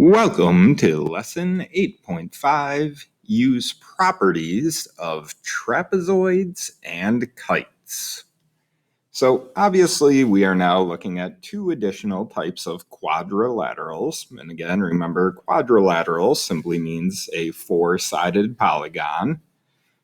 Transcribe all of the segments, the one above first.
Welcome to Lesson 8.5, Use Properties of Trapezoids and Kites. So obviously we are now looking at two additional types of quadrilaterals. And again, remember quadrilateral simply means a four-sided polygon.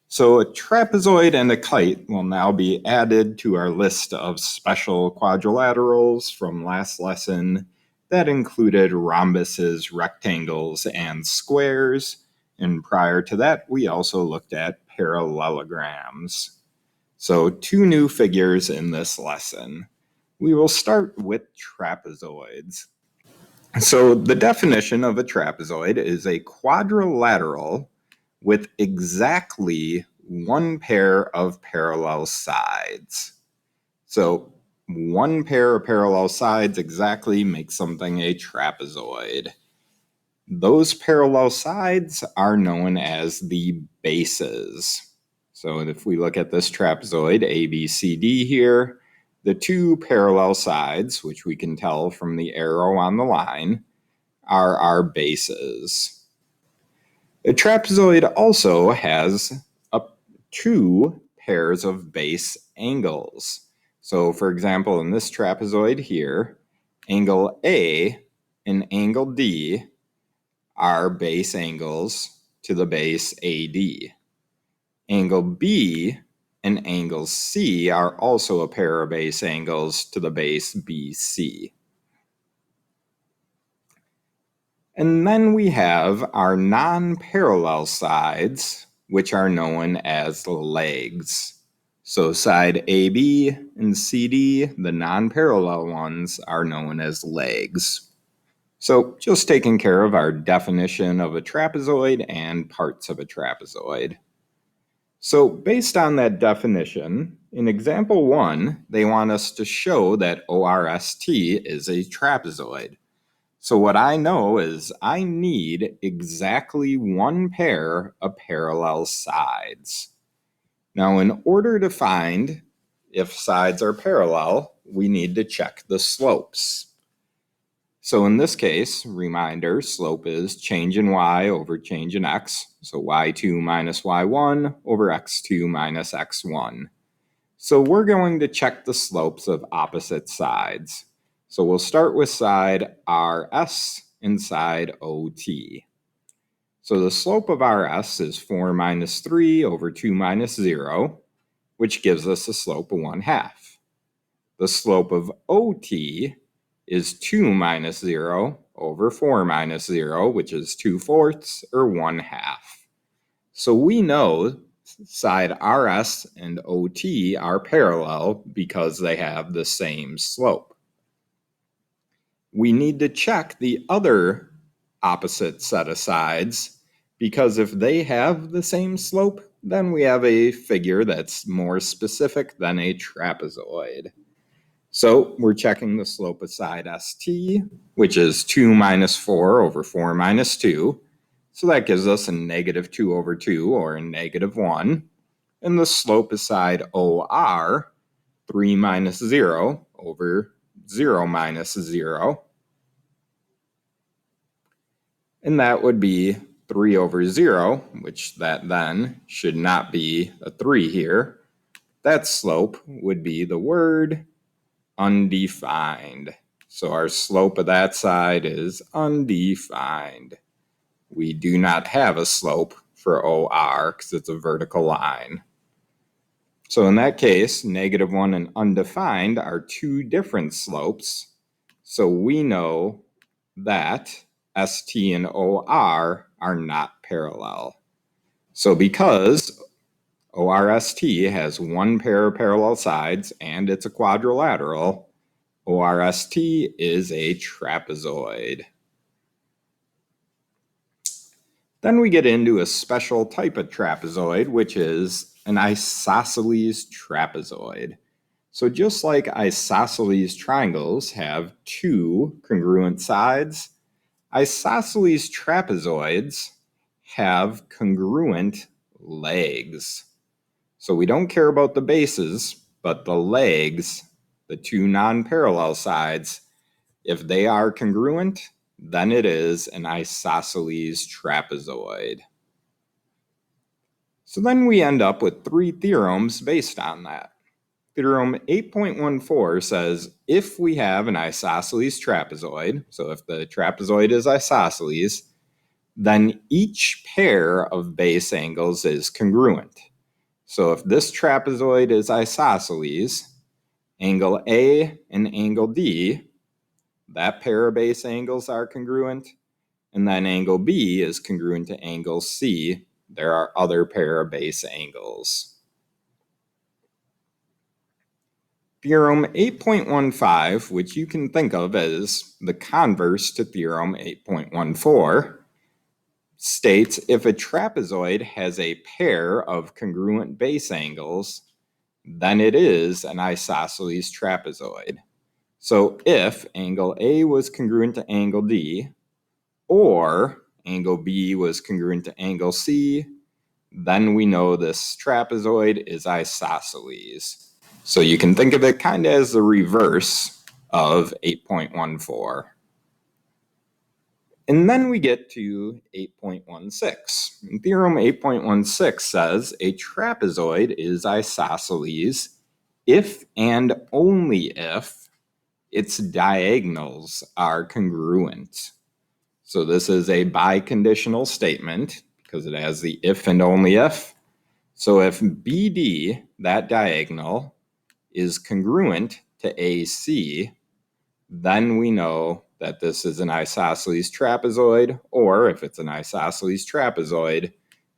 So a trapezoid and a kite will now be added to our list of special quadrilaterals from last lesson that included rhombuses, rectangles, and squares. And prior to that, we also looked at parallelograms. So two new figures in this lesson. We will start with trapezoids. So the definition of a trapezoid is a quadrilateral with exactly one pair of parallel sides. So one pair of parallel sides exactly makes something a trapezoid. Those parallel sides are known as the bases. So if we look at this trapezoid, ABCD here, the two parallel sides, which we can tell from the arrow on the line, are our bases. A trapezoid also has two pairs of base angles. So for example, in this trapezoid here, angle A and angle D are base angles to the base AD. Angle B and angle C are also a pair of base angles to the base BC. And then we have our non-parallel sides, which are known as legs. So side AB and CD, the non-parallel ones, are known as legs. So just taking care of our definition of a trapezoid and parts of a trapezoid. So based on that definition, in example 1, they want us to show that ORST is a trapezoid. So what I know is I need exactly one pair of parallel sides. Now, in order to find if sides are parallel, we need to check the slopes. So in this case, reminder, slope is change in y over change in x. So y2 minus y1 over x2 minus x1. So we're going to check the slopes of opposite sides. So we'll start with side RS and side OT. So the slope of RS is 4 minus 3 over 2 minus 0, which gives us a slope of 1/2. The slope of OT is 2 minus 0 over 4 minus 0, which is 2/4 or 1/2. So we know side RS and OT are parallel because they have the same slope. We need to check the other opposite set of sides because if they have the same slope, then we have a figure that's more specific than a trapezoid. So we're checking the slope of side ST, which is 2 minus 4 over 4 minus 2. So that gives us a negative 2 over 2, or a negative 1. And the slope of side OR, 3 minus 0 over 0 minus 0. And that would be 3 over 0, which that then should not be a 3 here. That slope would be the word undefined. So our slope of that side is undefined. We do not have a slope for OR because it's a vertical line. So in that case, -1 and undefined are two different slopes. So we know that ST and OR are not parallel. So because ORST has one pair of parallel sides and it's a quadrilateral, ORST is a trapezoid. Then we get into a special type of trapezoid, which is an isosceles trapezoid. So just like isosceles triangles have two congruent sides, isosceles trapezoids have congruent legs. So we don't care about the bases, but the legs, the two non-parallel sides, if they are congruent, then it is an isosceles trapezoid. So then we end up with 3 theorems based on that. Theorem 8.14 says if we have an isosceles trapezoid, so if the trapezoid is isosceles, then each pair of base angles is congruent. So if this trapezoid is isosceles, angle A and angle D, that pair of base angles are congruent, and then angle B is congruent to angle C. There are other pair of base angles. Theorem 8.15, which you can think of as the converse to Theorem 8.14, states if a trapezoid has a pair of congruent base angles, then it is an isosceles trapezoid. So if angle A was congruent to angle D, or angle B was congruent to angle C, then we know this trapezoid is isosceles. So you can think of it kind of as the reverse of 8.14. And then we get to 8.16. And Theorem 8.16 says a trapezoid is isosceles if and only if its diagonals are congruent. So this is a biconditional statement because it has the if and only if. So if BD, that diagonal, is congruent to AC, then we know that this is an isosceles trapezoid, or if it's an isosceles trapezoid,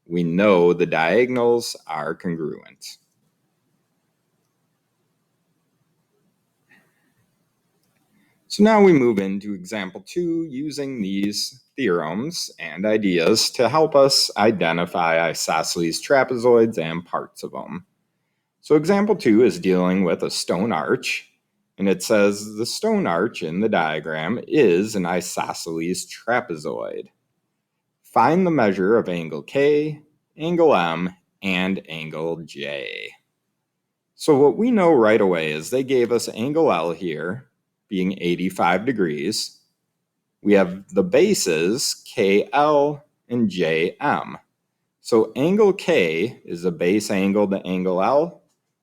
we know the diagonals are congruent. So now we move into example 2 using these theorems and ideas to help us identify isosceles trapezoids and parts of them. So example 2 is dealing with a stone arch, and it says the stone arch in the diagram is an isosceles trapezoid. Find the measure of angle K, angle M, and angle J. So what we know right away is they gave us angle L here being 85 degrees. We have the bases KL and JM. So angle K is a base angle to angle L.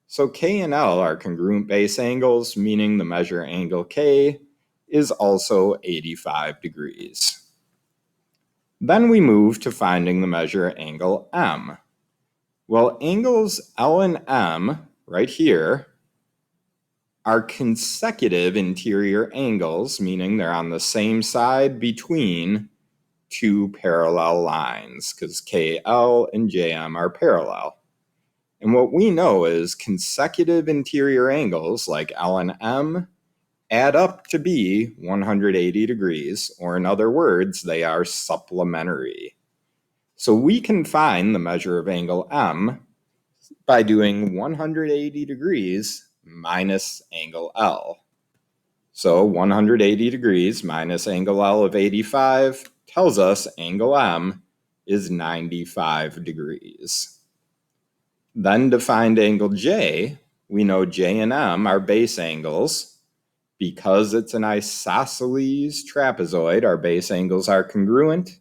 So K and L are congruent base angles, meaning the measure angle K is also 85 degrees. Then we move to finding the measure angle M. Well, angles L and M right here are consecutive interior angles, meaning they're on the same side between two parallel lines, because KL and JM are parallel. And what we know is consecutive interior angles like L and M add up to be 180 degrees, or in other words, they are supplementary. So we can find the measure of angle M by doing 180 degrees minus angle L. So 180 degrees minus angle L of 85 tells us angle M is 95 degrees. Then to find angle J, we know J and M are base angles. Because it's an isosceles trapezoid, our base angles are congruent.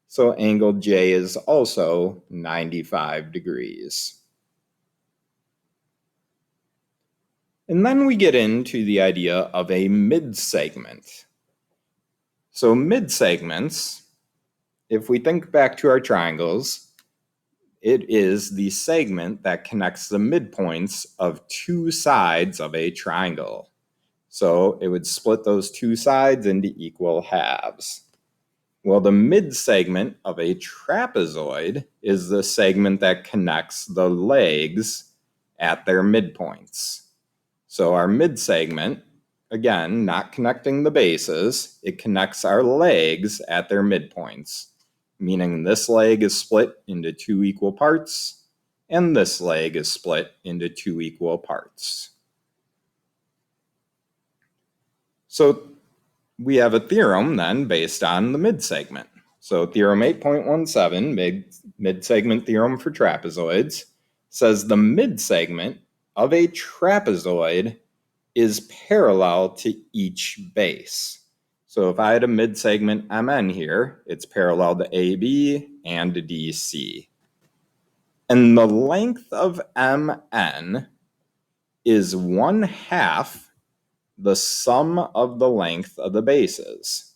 So angle J is also 95 degrees. And then we get into the idea of a mid-segment. So mid-segments, if we think back to our triangles, it is the segment that connects the midpoints of two sides of a triangle. So it would split those two sides into equal halves. Well, the mid-segment of a trapezoid is the segment that connects the legs at their midpoints. So our mid-segment, again, not connecting the bases, it connects our legs at their midpoints, meaning this leg is split into two equal parts, and this leg is split into two equal parts. So we have a theorem then based on the mid-segment. So theorem 8.17, mid-segment theorem for trapezoids, says the mid-segment of a trapezoid is parallel to each base. So if I had a midsegment MN here, it's parallel to AB and to DC. And the length of MN is 1/2 the sum of the length of the bases.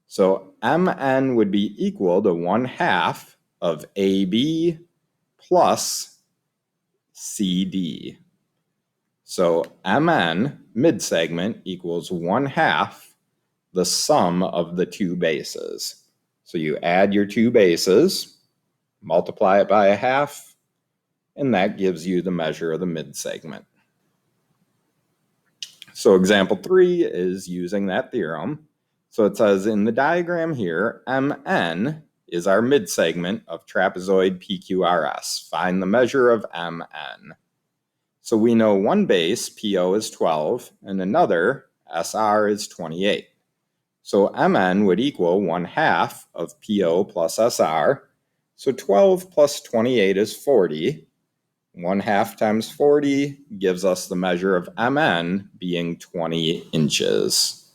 So MN would be equal to 1/2 of AB plus CD. So MN, midsegment, equals 1/2 the sum of the two bases. So you add your two bases, multiply it by 1/2, and that gives you the measure of the midsegment. So example 3 is using that theorem. So it says in the diagram here, MN is our midsegment of trapezoid PQRS. Find the measure of MN. So we know one base, PO, is 12, and another, SR, is 28. So MN would equal 1/2 of PO plus SR. So 12 plus 28 is 40. 1/2 times 40 gives us the measure of MN being 20 inches.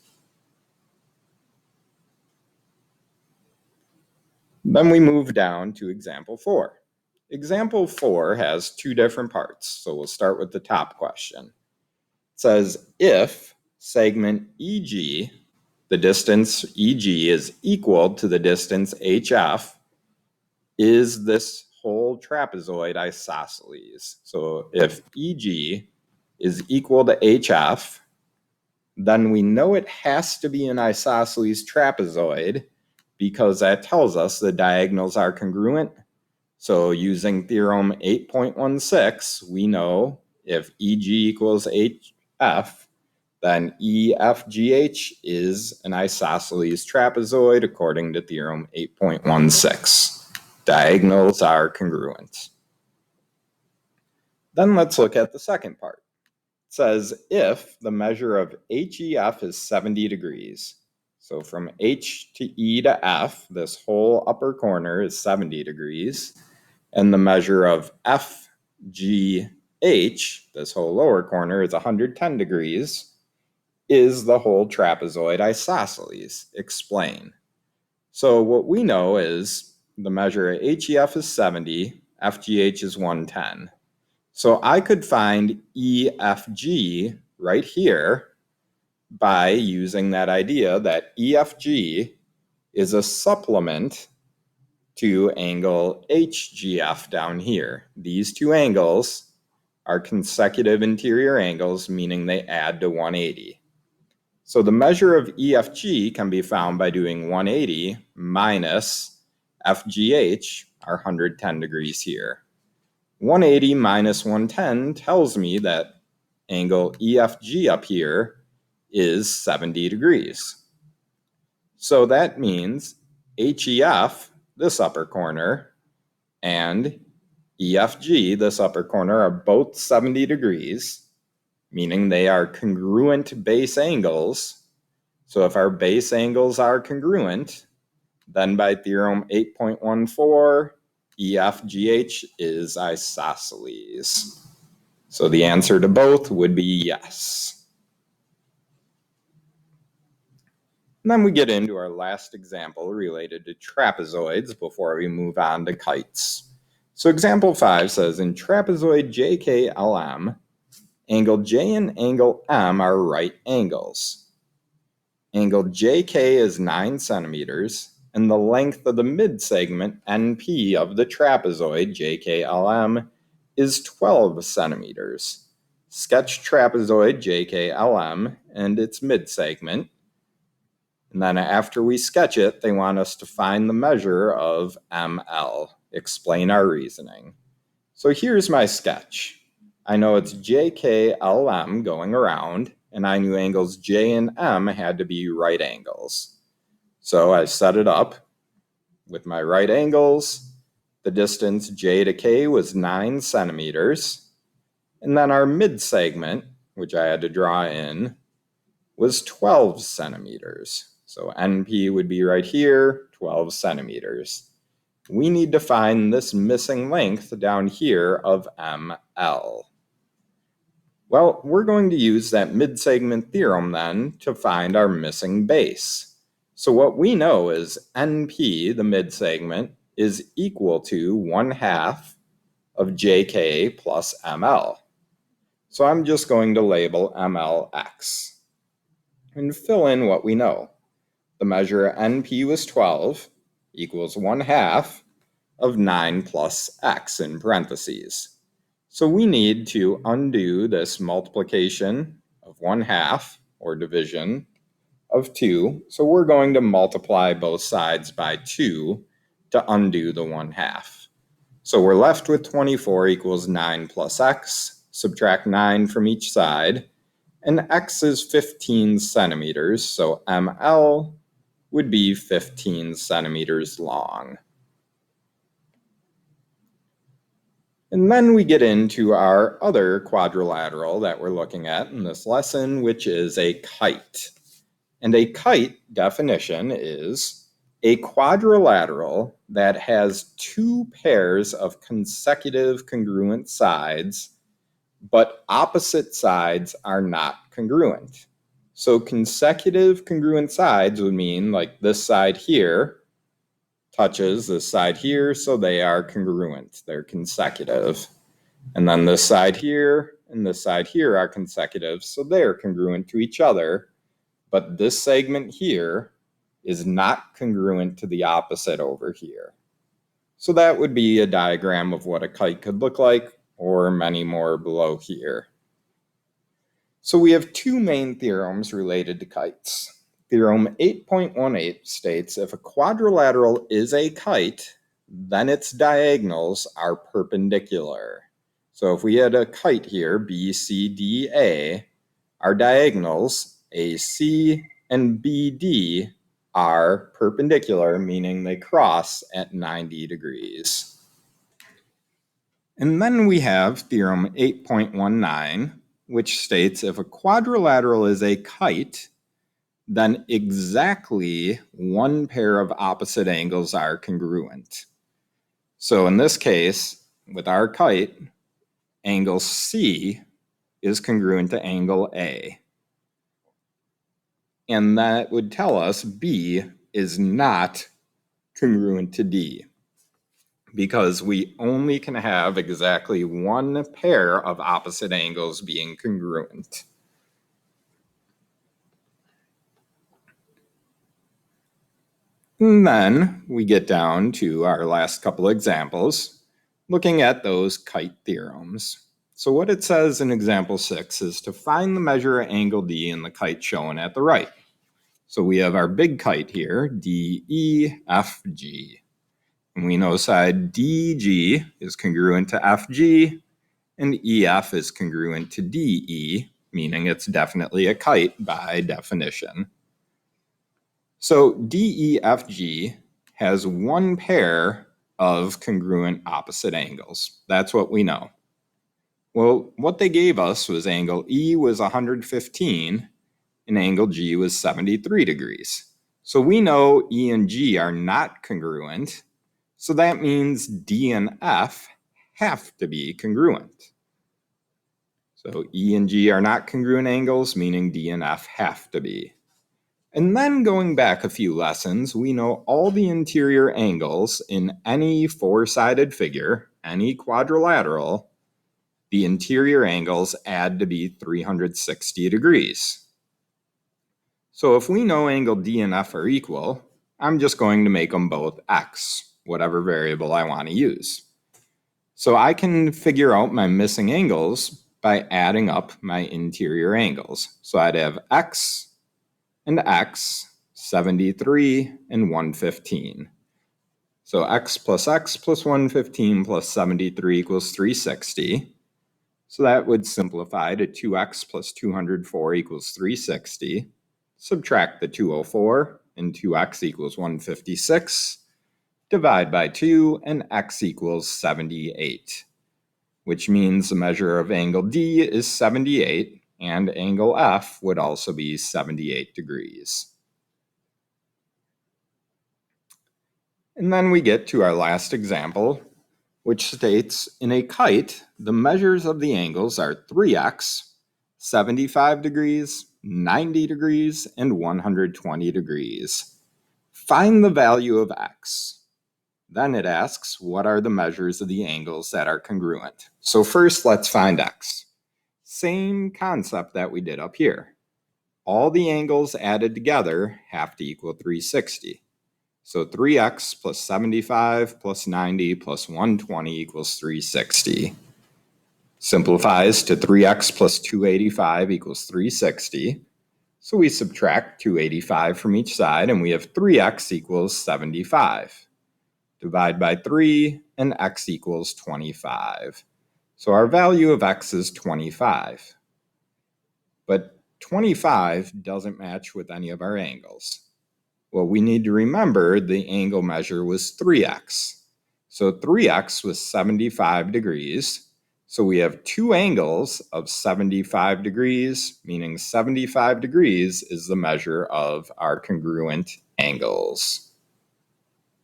Then we move down to example 4. Example 4 has two different parts, so we'll start with the top question. It says if segment EG, the distance EG is equal to the distance HF, is this whole trapezoid isosceles? So if EG is equal to HF, then we know it has to be an isosceles trapezoid because that tells us the diagonals are congruent. So using theorem 8.16, we know if EG equals HF, then EFGH is an isosceles trapezoid according to theorem 8.16. Diagonals are congruent. Then let's look at the second part. It says if the measure of HEF is 70 degrees, so from H to E to F, this whole upper corner is 70 degrees, and the measure of FGH, this whole lower corner, is 110 degrees, is the whole trapezoid isosceles? Explain. So what we know is the measure of HEF is 70, FGH is 110. So I could find EFG right here by using that idea that EFG is a supplement to angle HGF down here. These two angles are consecutive interior angles, meaning they add to 180. So the measure of EFG can be found by doing 180 minus FGH, our 110 degrees here. 180 minus 110 tells me that angle EFG up here is 70 degrees. So that means HEF, this upper corner, and EFG, this upper corner, are both 70 degrees, meaning they are congruent base angles. So if our base angles are congruent, then by theorem 8.14, EFGH is isosceles. So the answer to both would be yes. And then we get into our last example related to trapezoids before we move on to kites. So example 5 says in trapezoid JKLM, angle J and angle M are right angles. Angle JK is 9 centimeters, and the length of the midsegment NP of the trapezoid JKLM is 12 centimeters. Sketch trapezoid JKLM and its midsegment. And then after we sketch it, they want us to find the measure of ML. Explain our reasoning. So here's my sketch. I know it's JKLM going around, and I knew angles J and M had to be right angles. So I set it up with my right angles. The distance J to K was 9 centimeters. And then our midsegment, which I had to draw in, was 12 centimeters. So NP would be right here, 12 centimeters. We need to find this missing length down here of ML. Well, we're going to use that midsegment theorem then to find our missing base. So what we know is NP, the mid-segment, is equal to 1/2 of JK plus ML. So I'm just going to label MLX and fill in what we know. The measure NP was 12 equals 1/2 of 9 plus X in parentheses. So we need to undo this multiplication of 1/2 or division of 2. So we're going to multiply both sides by 2 to undo the 1/2. So we're left with 24 equals 9 plus X. Subtract 9 from each side. And X is 15 centimeters, so ML would be 15 centimeters long. And then we get into our other quadrilateral that we're looking at in this lesson, which is a kite. And a kite definition is a quadrilateral that has two pairs of consecutive congruent sides, but opposite sides are not congruent. So consecutive congruent sides would mean like this side here touches this side here, so they are congruent, they're consecutive. And then this side here and this side here are consecutive, so they're congruent to each other. But this segment here is not congruent to the opposite over here. So that would be a diagram of what a kite could look like, or many more below here. So we have two main theorems related to kites. Theorem 8.18 states if a quadrilateral is a kite, then its diagonals are perpendicular. So if we had a kite here, B, C, D, A, our diagonals, AC and BD, are perpendicular, meaning they cross at 90 degrees. And then we have theorem 8.19, which states if a quadrilateral is a kite, then exactly one pair of opposite angles are congruent. So in this case, with our kite, angle C is congruent to angle A. And that would tell us B is not congruent to D, because we only can have exactly one pair of opposite angles being congruent. And then we get down to our last couple examples, looking at those kite theorems. So what it says in example 6 is to find the measure of angle D in the kite shown at the right. So we have our big kite here, DEFG. And we know side DG is congruent to FG, and EF is congruent to DE, meaning it's definitely a kite by definition. So DEFG has one pair of congruent opposite angles. That's what we know. Well, what they gave us was angle E was 115 and angle G was 73 degrees. So we know E and G are not congruent, so that means D and F have to be congruent. So E and G are not congruent angles, meaning D and F have to be. And then going back a few lessons, we know all the interior angles in any four-sided figure, any quadrilateral, the interior angles add to be 360 degrees. So if we know angle D and F are equal, I'm just going to make them both X, whatever variable I want to use. So I can figure out my missing angles by adding up my interior angles. So I'd have X and X, 73 and 115. So X plus 115 plus 73 equals 360. So that would simplify to 2X plus 204 equals 360. Subtract the 204 and 2X equals 156. Divide by 2 and X equals 78, which means the measure of angle D is 78 and angle F would also be 78 degrees. And then we get to our last example, which states in a kite, the measures of the angles are 3x, 75 degrees, 90 degrees, and 120 degrees. Find the value of x. Then it asks, what are the measures of the angles that are congruent? So first, let's find x. Same concept that we did up here. All the angles added together have to equal 360. So 3x plus 75 plus 90 plus 120 equals 360. Simplifies to 3x plus 285 equals 360. So we subtract 285 from each side, and we have 3x equals 75. Divide by 3, and x equals 25. So our value of x is 25. But 25 doesn't match with any of our angles. Well, we need to remember the angle measure was 3x. So 3x was 75 degrees. So we have two angles of 75 degrees, meaning 75 degrees is the measure of our congruent angles.